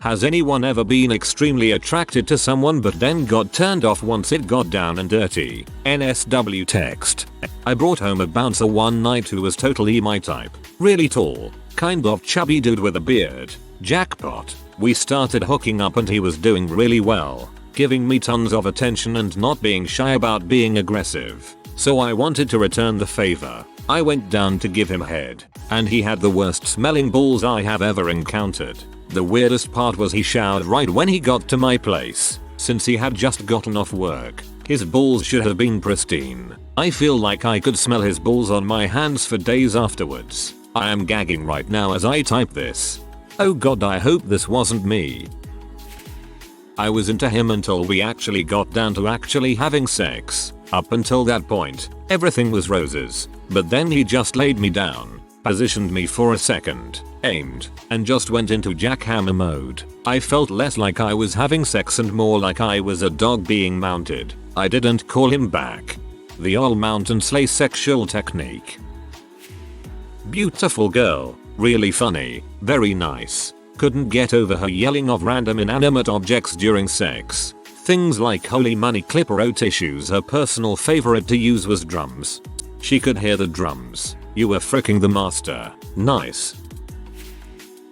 Has anyone ever been extremely attracted to someone but then got turned off once it got down and dirty? NSW text. I brought home a bouncer one night who was totally my type. Really tall, kind of chubby dude with a beard. Jackpot. We started hooking up and he was doing really well, giving me tons of attention and not being shy about being aggressive. So I wanted to return the favor. I went down to give him head, and he had the worst smelling balls I have ever encountered. The weirdest part was he showered right when he got to my place. Since he had just gotten off work, his balls should have been pristine. I feel like I could smell his balls on my hands for days afterwards. I am gagging right now as I type this. Oh god, I hope this wasn't me. I was into him until we actually got down to actually having sex. Up until that point, everything was roses. But then he just laid me down, positioned me for a second, aimed, and just went into jackhammer mode. I felt less like I was having sex and more like I was a dog being mounted. I didn't call him back. The all mount and slay sexual technique. Beautiful girl, really funny, very nice. Couldn't get over her yelling of random inanimate objects during sex. Things like holy money clipper tissues. Her personal favorite to use was drums. She could hear the drums. You were fricking the master. Nice.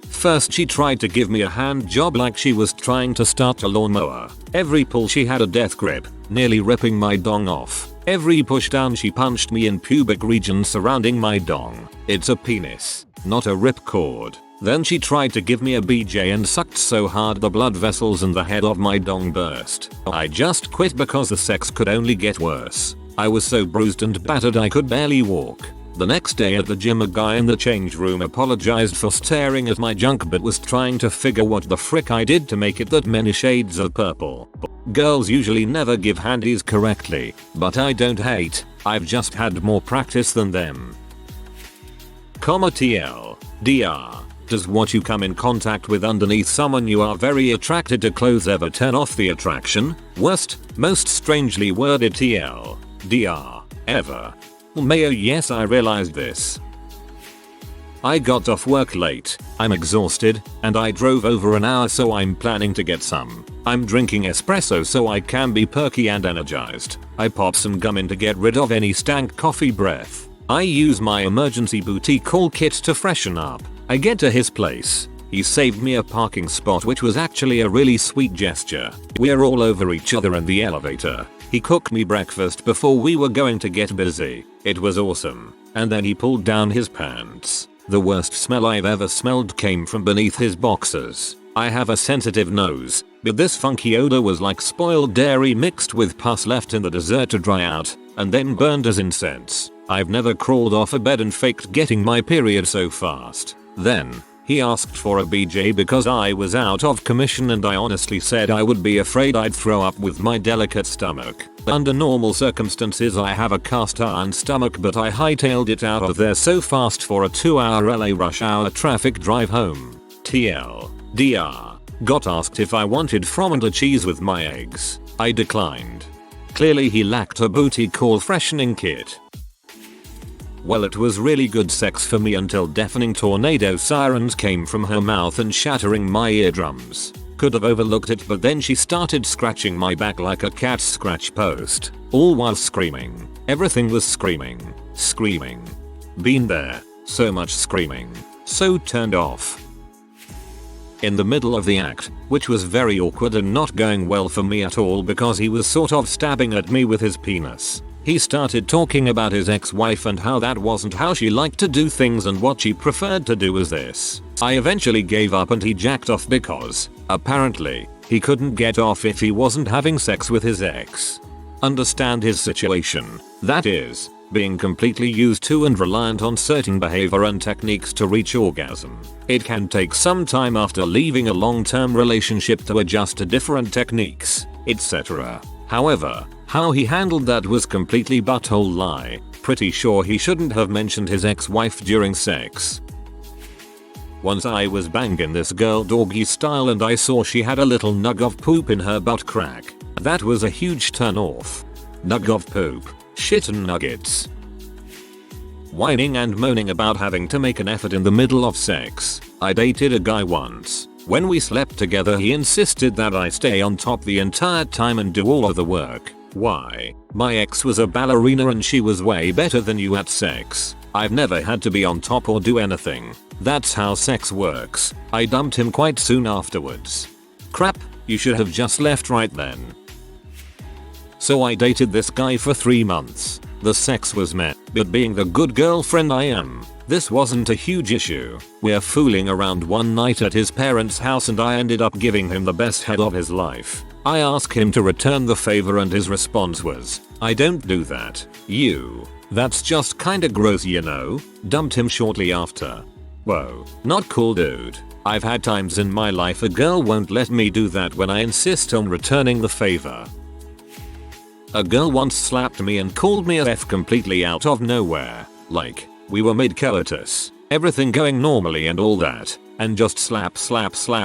First she tried to give me a hand job like she was trying to start a lawnmower. Every pull she had a death grip, nearly ripping my dong off. Every push down she punched me in pubic region surrounding my dong. It's a penis, not a ripcord. Then she tried to give me a BJ and sucked so hard the blood vessels in the head of my dong burst. I just quit because the sex could only get worse. I was so bruised and battered I could barely walk. The next day at the gym, a guy in the change room apologized for staring at my junk but was trying to figure what the frick I did to make it that many shades of purple. Girls usually never give handies correctly, but I don't hate, I've just had more practice than them. TL. DR. Does what you come in contact with underneath someone you are very attracted to clothes ever turn off the attraction? Worst, most strangely worded TL. DR. Ever. Mayo, yes, I realized this. I got off work late, I'm exhausted, and I drove over an hour so I'm planning to get some. I'm drinking espresso so I can be perky and energized. I pop some gum in to get rid of any stank coffee breath. I use my emergency booty call kit to freshen up. I get to his place. He saved me a parking spot, which was actually a really sweet gesture. We're all over each other in the elevator. He cooked me breakfast before we were going to get busy. It was awesome. And then he pulled down his pants. The worst smell I've ever smelled came from beneath his boxers. I have a sensitive nose, but this funky odor was like spoiled dairy mixed with pus left in the dessert to dry out, and then burned as incense. I've never crawled off a bed and faked getting my period so fast. Then, he asked for a BJ because I was out of commission and I honestly said I would be afraid I'd throw up with my delicate stomach. Under normal circumstances I have a cast iron stomach, but I hightailed it out of there so fast for a 2-hour LA rush hour traffic drive home. TL. DR. Got asked if I wanted Fromender cheese with my eggs. I declined. Clearly he lacked a booty call freshening kit. Well, it was really good sex for me until deafening tornado sirens came from her mouth and shattering my eardrums. Could have overlooked it, but then she started scratching my back like a cat's scratch post, all while screaming. Everything was screaming. Screaming. Been there. So much screaming. So turned off. In the middle of the act, which was very awkward and not going well for me at all because he was sort of stabbing at me with his penis. He started talking about his ex-wife and how that wasn't how she liked to do things and what she preferred to do was this. I eventually gave up and he jacked off because, apparently, he couldn't get off if he wasn't having sex with his ex. Understand his situation, that is, being completely used to and reliant on certain behavior and techniques to reach orgasm. It can take some time after leaving a long-term relationship to adjust to different techniques, etc. However, how he handled that was completely butthole lie. Pretty sure he shouldn't have mentioned his ex-wife during sex. Once I was banging this girl doggy style and I saw she had a little nug of poop in her butt crack. That was a huge turn off. Nug of poop. Shit and nuggets. Whining and moaning about having to make an effort in the middle of sex. I dated a guy once. When we slept together he insisted that I stay on top the entire time and do all of the work. Why? My ex was a ballerina and she was way better than you at sex. I've never had to be on top or do anything. That's how sex works. I dumped him quite soon afterwards. Crap, you should have just left right then. So I dated this guy for 3 months. The sex was meh, but being the good girlfriend I am, this wasn't a huge issue. We're fooling around one night at his parents' house and I ended up giving him the best head of his life. I asked him to return the favor and his response was, "I don't do that. That's just kinda gross, you know." Dumped him shortly after. Whoa, not cool, dude. I've had times in my life a girl won't let me do that when I insist on returning the favor. A girl once slapped me and called me a F completely out of nowhere. Like, we were mid-coitus, everything going normally and all that, and just slap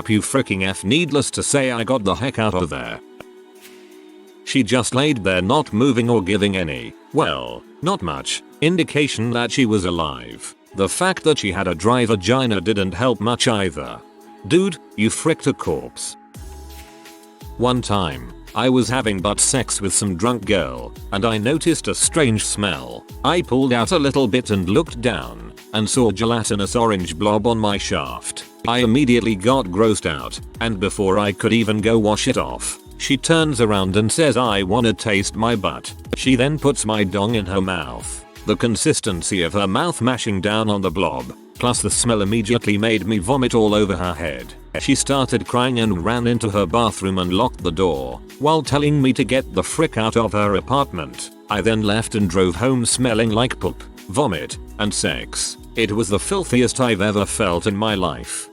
you freaking F. Needless to say I got the heck out of there. She just laid there not moving or giving any, well, not much, indication that she was alive. The fact that she had a dry vagina didn't help much either. Dude, you fricked a corpse. One time, I was having butt sex with some drunk girl, and I noticed a strange smell. I pulled out a little bit and looked down, and saw a gelatinous orange blob on my shaft. I immediately got grossed out, and before I could even go wash it off, she turns around and says I wanna taste my butt. She then puts my dong in her mouth. The consistency of her mouth mashing down on the blob, plus the smell immediately made me vomit all over her head. She started crying and ran into her bathroom and locked the door, while telling me to get the frick out of her apartment. I then left and drove home smelling like poop, vomit, and sex. It was the filthiest I've ever felt in my life.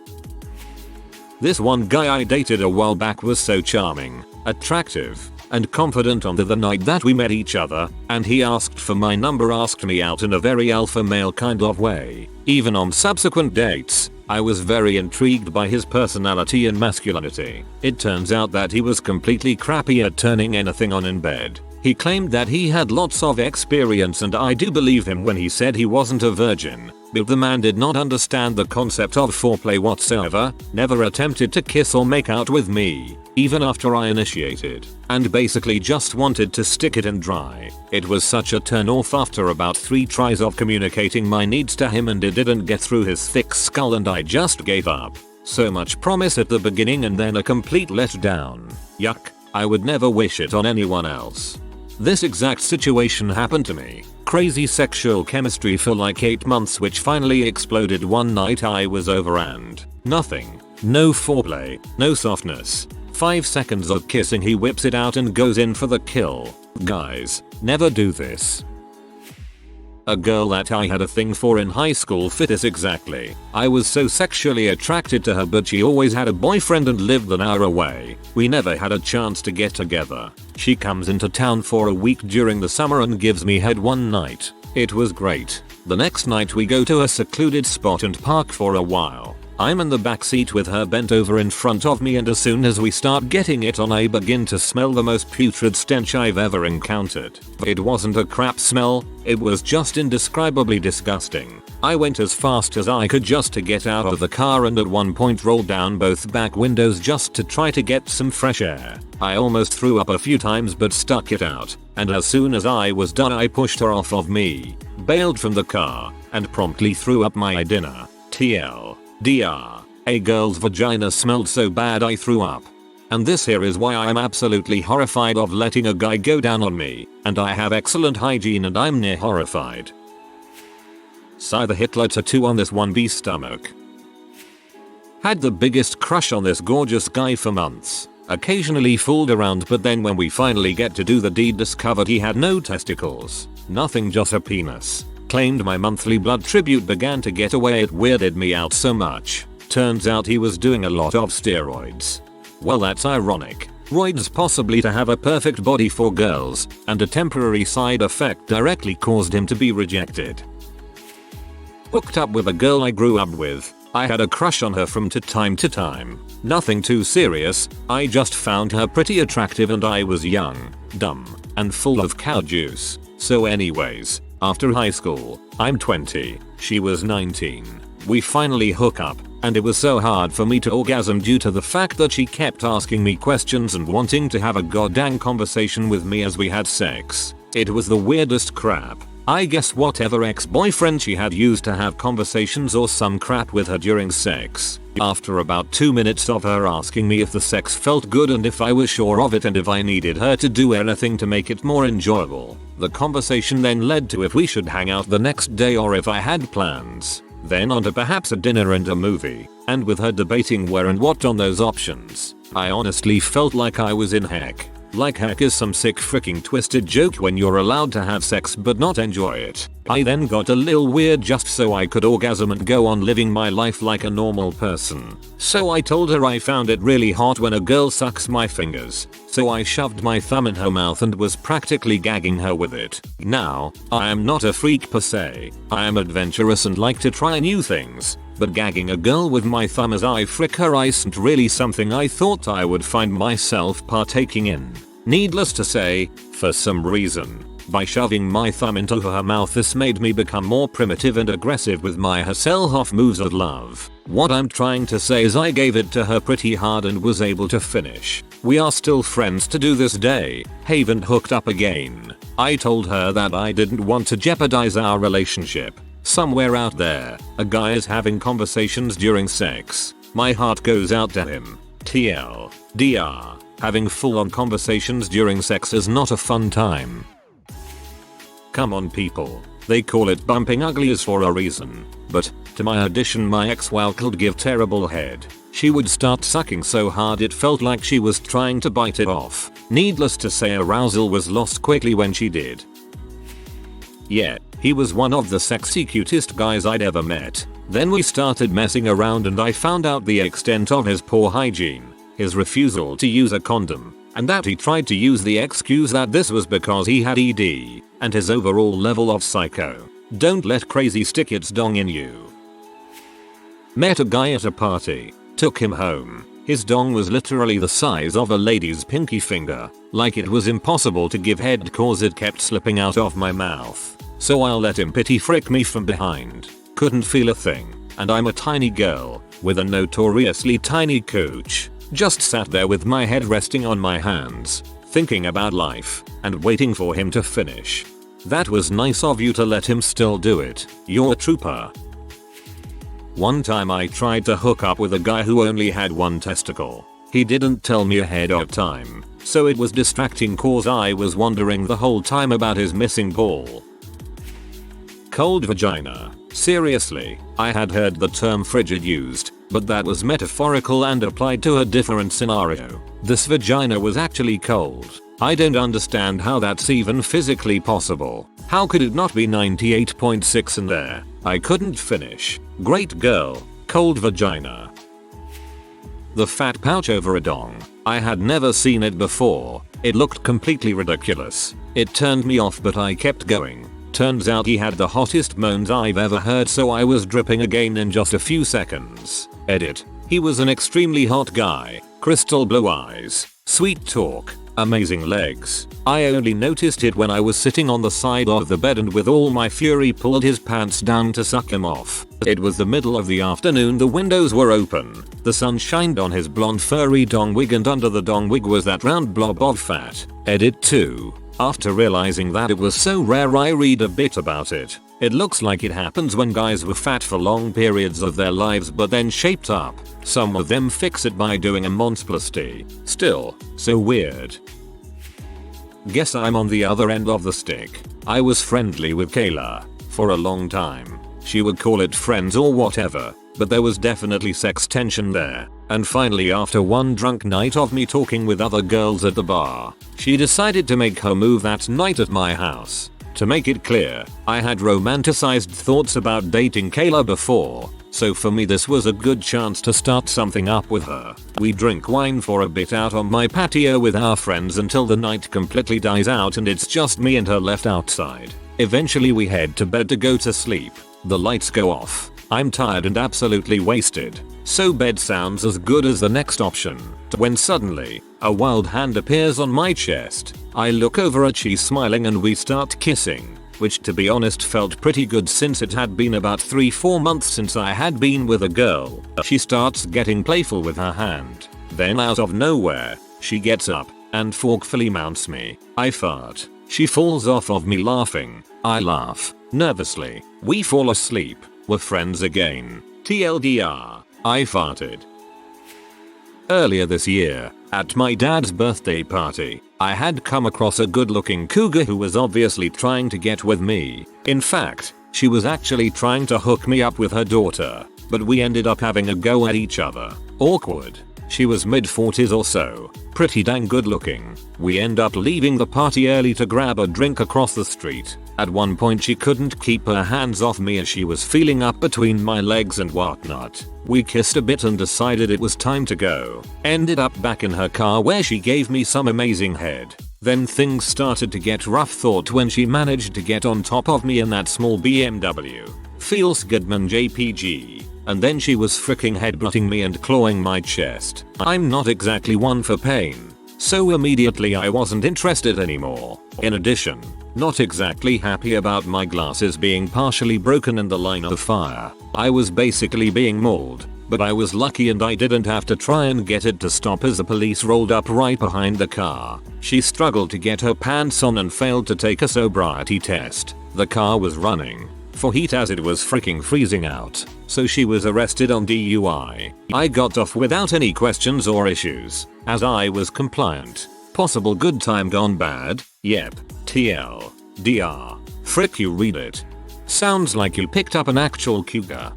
This one guy I dated a while back was so charming, attractive, and confident on the night that we met each other, and he asked for my number, asked me out in a very alpha male kind of way. Even on subsequent dates, I was very intrigued by his personality and masculinity. It turns out that he was completely crappy at turning anything on in bed. He claimed that he had lots of experience and I do believe him when he said he wasn't a virgin, but the man did not understand the concept of foreplay whatsoever, never attempted to kiss or make out with me, even after I initiated, and basically just wanted to stick it in dry. It was such a turn off after about 3 tries of communicating my needs to him and it didn't get through his thick skull and I just gave up. So much promise at the beginning and then a complete letdown. Yuck, I would never wish it on anyone else. This exact situation happened to me. Crazy sexual chemistry for like 8 months which finally exploded one night I was over and nothing. No foreplay, no softness. 5 seconds of kissing he whips it out and goes in for the kill. Guys, never do this. A girl that I had a thing for in high school fit this exactly. I was so sexually attracted to her but she always had a boyfriend and lived an hour away. We never had a chance to get together. She comes into town for a week during the summer and gives me head one night. It was great. The next night we go to a secluded spot and park for a while. I'm in the backseat with her bent over in front of me and as soon as we start getting it on I begin to smell the most putrid stench I've ever encountered. It wasn't a crap smell, it was just indescribably disgusting. I went as fast as I could just to get out of the car and at one point rolled down both back windows just to try to get some fresh air. I almost threw up a few times but stuck it out, and as soon as I was done I pushed her off of me, bailed from the car, and promptly threw up my dinner. TLDR. A girl's vagina smelled so bad I threw up. And this here is why I'm absolutely horrified of letting a guy go down on me, and I have excellent hygiene and I'm near horrified. Sigh the Hitler tattoo on this 1B stomach. Had the biggest crush on this gorgeous guy for months. Occasionally fooled around but then when we finally get to do the deed discovered he had no testicles. Nothing, just a penis. Claimed my monthly blood tribute began to get away, it weirded me out so much. Turns out he was doing a lot of steroids. Well, that's ironic. Roids possibly to have a perfect body for girls, and a temporary side effect directly caused him to be rejected. Hooked up with a girl I grew up with. I had a crush on her from time to time. Nothing too serious, I just found her pretty attractive and I was young, dumb, and full of cow juice. So anyways, After high school, I'm 20, she was 19. We finally hook up, and it was so hard for me to orgasm due to the fact that she kept asking me questions and wanting to have a goddamn conversation with me as we had sex. It was the weirdest crap. I guess whatever ex-boyfriend she had used to have conversations or some crap with her during sex. After about 2 minutes of her asking me if the sex felt good and if I was sure of it and if I needed her to do anything to make it more enjoyable, the conversation then led to if we should hang out the next day or if I had plans. Then on to perhaps a dinner and a movie, and with her debating where and what on those options, I honestly felt like I was in heck. Like heck is some sick freaking twisted joke when you're allowed to have sex but not enjoy it. I then got a little weird just so I could orgasm and go on living my life like a normal person. So I told her I found it really hot when a girl sucks my fingers. So I shoved my thumb in her mouth and was practically gagging her with it. Now, I am not a freak per se. I am adventurous and like to try new things. But gagging a girl with my thumb as I frick her isn't really something I thought I would find myself partaking in. Needless to say, for some reason, by shoving my thumb into her mouth this made me become more primitive and aggressive with my Hasselhoff moves of love. What I'm trying to say is I gave it to her pretty hard and was able to finish. We are still friends to this day, haven't hooked up again. I told her that I didn't want to jeopardize our relationship. Somewhere out there, a guy is having conversations during sex. My heart goes out to him. TLDR. Having full-on conversations during sex is not a fun time. Come on people, they call it bumping uglies for a reason. But, to my addition my ex-wal could give terrible head. She would start sucking so hard it felt like she was trying to bite it off. Needless to say arousal was lost quickly when she did. Yeah, he was one of the sexy cutest guys I'd ever met. Then we started messing around and I found out the extent of his poor hygiene, his refusal to use a condom, and that he tried to use the excuse that this was because he had ED, and his overall level of psycho. Don't let crazy stick its dong in you. Met a guy at a party, took him home. His dong was literally the size of a lady's pinky finger, like it was impossible to give head cause it kept slipping out of my mouth. So I'll let him pity frick me from behind. Couldn't feel a thing, and I'm a tiny girl, with a notoriously tiny cooch. Just sat there with my head resting on my hands, thinking about life, and waiting for him to finish. That was nice of you to let him still do it. You're a trooper. One time I tried to hook up with a guy who only had one testicle. He didn't tell me ahead of time, so it was distracting cause I was wondering the whole time about his missing ball. Cold vagina. Seriously, I had heard the term frigid used, but that was metaphorical and applied to a different scenario. This vagina was actually cold. I don't understand how that's even physically possible. How could it not be 98.6 in there? I couldn't finish. Great girl. Cold vagina. The fat pouch over a dong. I had never seen it before. It looked completely ridiculous. It turned me off but I kept going. Turns out he had the hottest moans I've ever heard so I was dripping again in just a few seconds. Edit. He was an extremely hot guy. Crystal blue eyes. Sweet talk. Amazing legs. I only noticed it when I was sitting on the side of the bed and with all my fury pulled his pants down to suck him off. It was the middle of the afternoon, the windows were open. The sun shined on his blonde furry dong wig and under the dong wig was that round blob of fat. Edit 2. After realizing that it was so rare I read a bit about it. It looks like it happens when guys were fat for long periods of their lives but then shaped up. Some of them fix it by doing a monsplasty. Still, so weird. Guess I'm on the other end of the stick. I was friendly with Kayla for a long time. She would call it friends or whatever, but there was definitely sex tension there. And finally after one drunk night of me talking with other girls at the bar, she decided to make her move that night at my house. To make it clear, I had romanticized thoughts about dating Kayla before, so for me this was a good chance to start something up with her. We drink wine for a bit out on my patio with our friends until the night completely dies out and it's just me and her left outside. Eventually we head to bed to go to sleep. The lights go off. I'm tired and absolutely wasted, so bed sounds as good as the next option. When suddenly, a wild hand appears on my chest. I look over at she's smiling and we start kissing. which to be honest felt pretty good since it had been about 3-4 months since I had been with a girl. She starts getting playful with her hand. Then out of nowhere, she gets up and forcefully mounts me. I fart. She falls off of me laughing. I laugh. Nervously. We fall asleep. We're friends again. TLDR. I farted. Earlier this year, at my dad's birthday party, I had come across a good-looking cougar who was obviously trying to get with me. In fact, she was actually trying to hook me up with her daughter, but we ended up having a go at each other. Awkward. She was mid-40s or so, pretty dang good looking. We end up leaving the party early to grab a drink across the street. At one point she couldn't keep her hands off me as she was feeling up between my legs and whatnot. We kissed a bit and decided it was time to go. Ended up back in her car where she gave me some amazing head. Then things started to get rough thought when she managed to get on top of me in that small BMW. Feels good man JPG. And then she was freaking headbutting me and clawing my chest. I'm not exactly one for pain, so immediately I wasn't interested anymore. In addition, not exactly happy about my glasses being partially broken in the line of fire. I was basically being mauled, but I was lucky and I didn't have to try and get it to stop as the police rolled up right behind the car. She struggled to get her pants on and failed to take a sobriety test. The car was running for heat as it was freaking freezing out, so she was arrested on DUI. I got off without any questions or issues, as I was compliant. Possible good time gone bad? Yep. TL. DR. Frick you read it. Sounds like you picked up an actual cougar.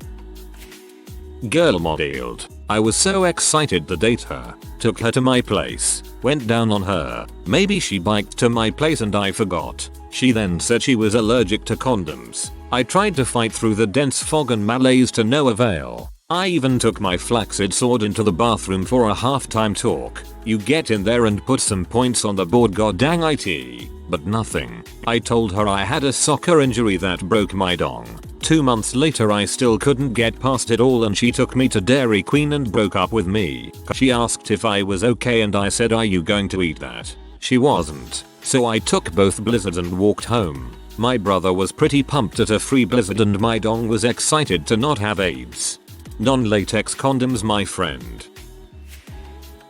Girl modeled. I was so excited to date her. Took her to my place. Went down on her. Maybe she biked to my place and I forgot. She then said she was allergic to condoms. I tried to fight through the dense fog and malaise to no avail. I even took my flaccid sword into the bathroom for a halftime talk. You get in there and put some points on the board goddamn it. But nothing. I told her I had a soccer injury that broke my dong. 2 months later I still couldn't get past it all and she took me to Dairy Queen and broke up with me. She asked if I was okay and I said, "Are you going to eat that?" She wasn't. So I took both blizzards and walked home. My brother was pretty pumped at a free blizzard and my dong was excited to not have AIDS. Non-latex condoms my friend.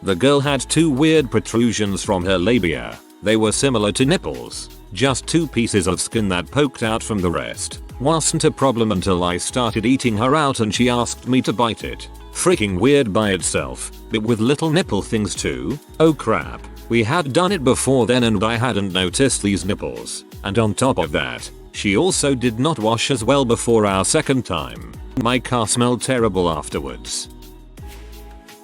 The girl had 2 weird protrusions from her labia. They were similar to nipples. Just 2 pieces of skin that poked out from the rest. Wasn't a problem until I started eating her out and she asked me to bite it. Freaking weird by itself, but with little nipple things too? Oh crap. We had done it before then and I hadn't noticed these nipples. And on top of that, she also did not wash as well before our second time. My car smelled terrible afterwards.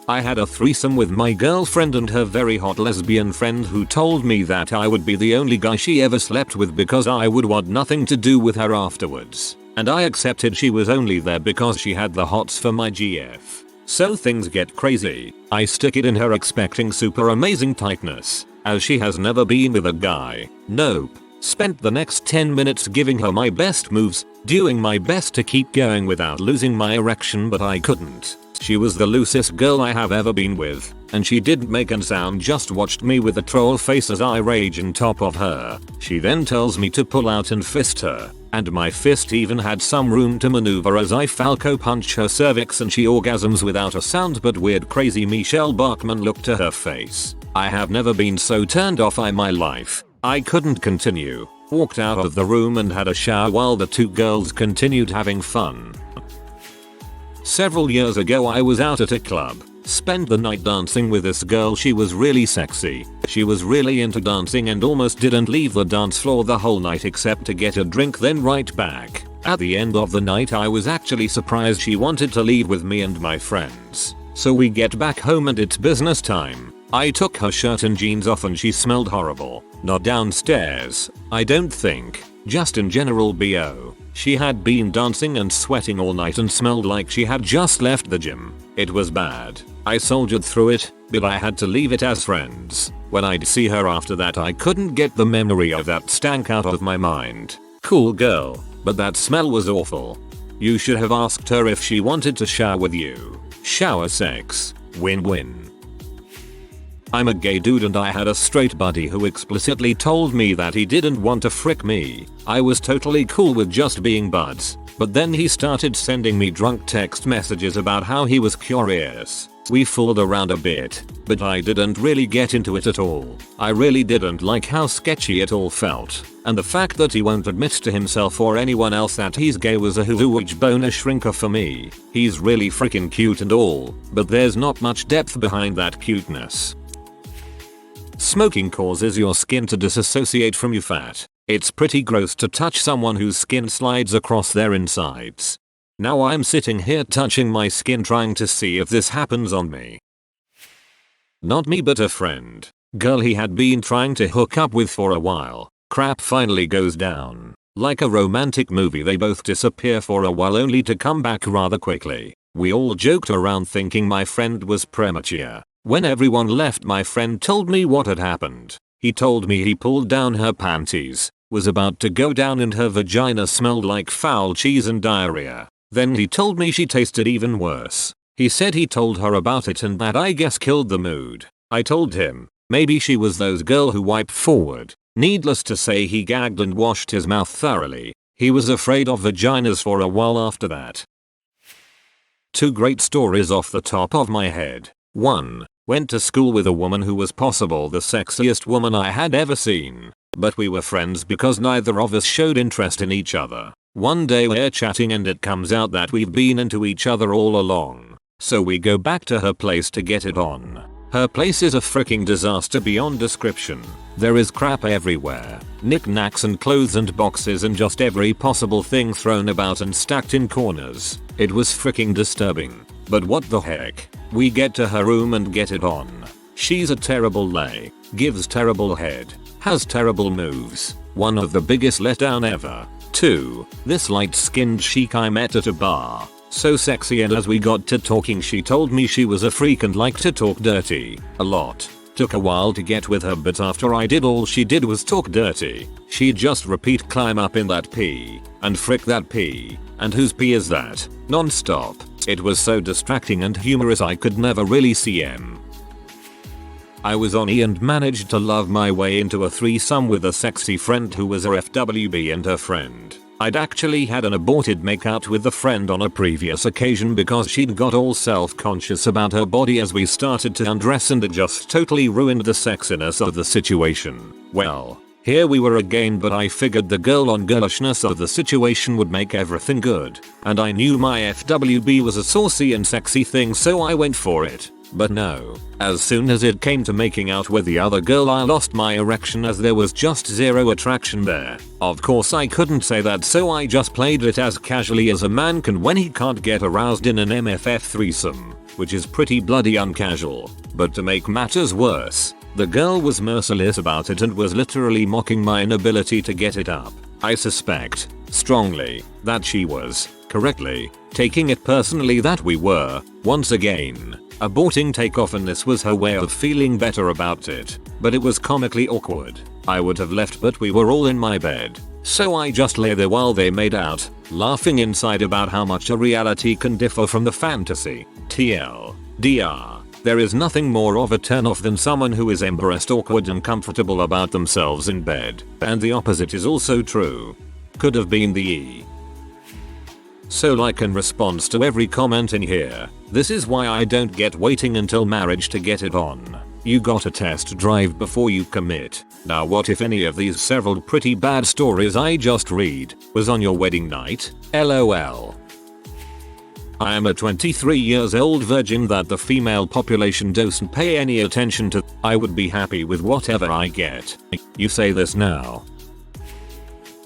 I had a threesome with my girlfriend and her very hot lesbian friend who told me that I would be the only guy she ever slept with because I would want nothing to do with her afterwards. And I accepted she was only there because she had the hots for my GF. So things get crazy. I stick it in her expecting super amazing tightness, as she has never been with a guy. Nope. Spent the next 10 minutes giving her my best moves, doing my best to keep going without losing my erection but I couldn't. She was the loosest girl I have ever been with, and she didn't make a sound, just watched me with a troll face as I rage on top of her. She then tells me to pull out and fist her, and my fist even had some room to maneuver as I Falco punch her cervix and she orgasms without a sound but weird crazy Michelle Bachmann look to her face. I have never been so turned off in my life. I couldn't continue. Walked out of the room and had a shower while the 2 girls continued having fun. Several years ago I was out at a club. Spent the night dancing with this girl. She was really sexy. She was really into dancing and almost didn't leave the dance floor the whole night except to get a drink then right back. At the end of the night I was actually surprised she wanted to leave with me and my friends. So we get back home and it's business time. I took her shirt and jeans off and she smelled horrible. Not downstairs, I don't think. Just in general BO. She had been dancing and sweating all night and smelled like she had just left the gym. It was bad. I soldiered through it, but I had to leave it as friends. When I'd see her after that I couldn't get the memory of that stank out of my mind. Cool girl, but that smell was awful. You should have asked her if she wanted to shower with you. Shower sex. Win-win. I'm a gay dude and I had a straight buddy who explicitly told me that he didn't want to frick me. I was totally cool with just being buds, but then he started sending me drunk text messages about how he was curious. We fooled around a bit, but I didn't really get into it at all. I really didn't like how sketchy it all felt, and the fact that he won't admit to himself or anyone else that he's gay was a huge boner shrinker for me. He's really freaking cute and all, but there's not much depth behind that cuteness. Smoking causes your skin to disassociate from your fat. It's pretty gross to touch someone whose skin slides across their insides. Now I'm sitting here touching my skin trying to see if this happens on me. Not me but a friend. Girl he had been trying to hook up with for a while. Crap finally goes down. Like a romantic movie they both disappear for a while only to come back rather quickly. We all joked around thinking my friend was premature. When everyone left my friend told me what had happened. He told me he pulled down her panties, was about to go down and her vagina smelled like foul cheese and diarrhea. Then he told me she tasted even worse. He said he told her about it and that I guess killed the mood. I told him, maybe she was those girl who wipe forward. Needless to say he gagged and washed his mouth thoroughly. He was afraid of vaginas for a while after that. 2 great stories off the top of my head. 1. Went to school with a woman who was possible the sexiest woman I had ever seen. But we were friends because neither of us showed interest in each other. One day we're chatting and it comes out that we've been into each other all along. So we go back to her place to get it on. Her place is a freaking disaster beyond description. There is crap everywhere. Knickknacks and clothes and boxes and just every possible thing thrown about and stacked in corners. It was freaking disturbing. But what the heck? We get to her room and get it on. She's a terrible lay, gives terrible head, has terrible moves. One of the biggest letdown ever. 2. This light-skinned chick I met at a bar. So sexy, and as we got to talking she told me she was a freak and liked to talk dirty. A lot. Took a while to get with her but after I did all she did was talk dirty. She'd just repeat climb up in that pee, and frick that pee, and whose pee is that, non-stop. It was so distracting and humorous I could never really see him. I was on E and managed to love my way into a threesome with a sexy friend who was a FWB and her friend. I'd actually had an aborted makeout with the friend on a previous occasion because she'd got all self-conscious about her body as we started to undress and it just totally ruined the sexiness of the situation. Well, here we were again but I figured the girl on girlishness of the situation would make everything good. And I knew my FWB was a saucy and sexy thing so I went for it. But no. As soon as it came to making out with the other girl I lost my erection as there was just zero attraction there. Of course I couldn't say that so I just played it as casually as a man can when he can't get aroused in an MFF threesome, which is pretty bloody uncasual. But to make matters worse, the girl was merciless about it and was literally mocking my inability to get it up. I suspect, strongly, that she was, correctly, taking it personally that we were, once again, aborting takeoff and this was her way of feeling better about it. But it was comically awkward. I would have left but we were all in my bed. So I just lay there while they made out, laughing inside about how much a reality can differ from the fantasy. TLDR. There is nothing more of a turn-off than someone who is embarrassed, awkward and comfortable about themselves in bed. And the opposite is also true. Could have been the E. So like in response to every comment in here, this is why I don't get waiting until marriage to get it on. You gotta test drive before you commit. Now what if any of these several pretty bad stories I just read was on your wedding night? LOL. I am a 23 years old virgin that the female population doesn't pay any attention to. I would be happy with whatever I get. You say this now.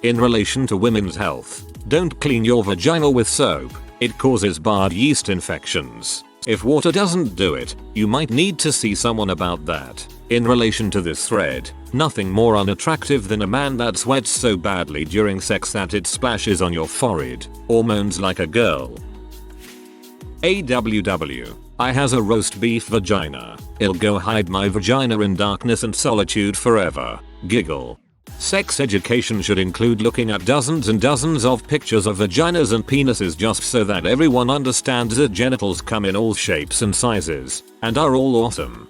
In relation to women's health, don't clean your vagina with soap. It causes bad yeast infections. If water doesn't do it, you might need to see someone about that. In relation to this thread, nothing more unattractive than a man that sweats so badly during sex that it splashes on your forehead, or moans like a girl. AWW. I has a roast beef vagina. I'll go hide my vagina in darkness and solitude forever. Giggle. Sex education should include looking at dozens and dozens of pictures of vaginas and penises just so that everyone understands that genitals come in all shapes and sizes, and are all awesome.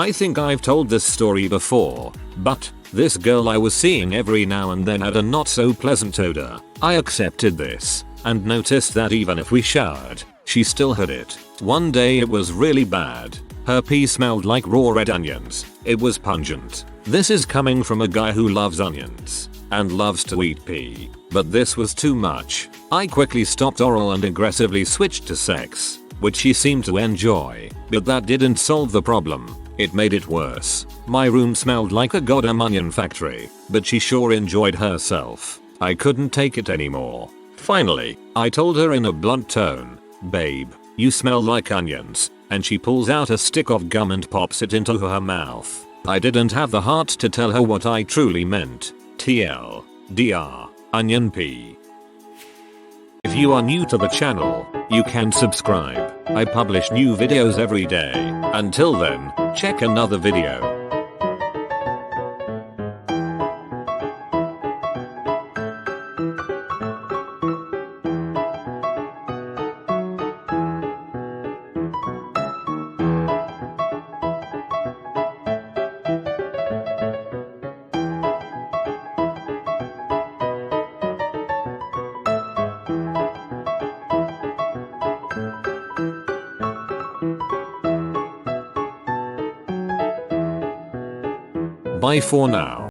I think I've told this story before, but this girl I was seeing every now and then had a not so pleasant odor. I accepted this and noticed that even if we showered, she still had it. One day it was really bad. Her pee smelled like raw red onions. It was pungent. This is coming from a guy who loves onions and loves to eat pee, but this was too much. I quickly stopped oral and aggressively switched to sex, which she seemed to enjoy, but that didn't solve the problem. It made it worse. My room smelled like a goddamn onion factory, but she sure enjoyed herself. I couldn't take it anymore. Finally, I told her in a blunt tone, "Babe, you smell like onions," and she pulls out a stick of gum and pops it into her mouth. I didn't have the heart to tell her what I truly meant. TLDR, onion pee. If you are new to the channel, you can subscribe. I publish new videos every day. Until then, check another video. Bye for now.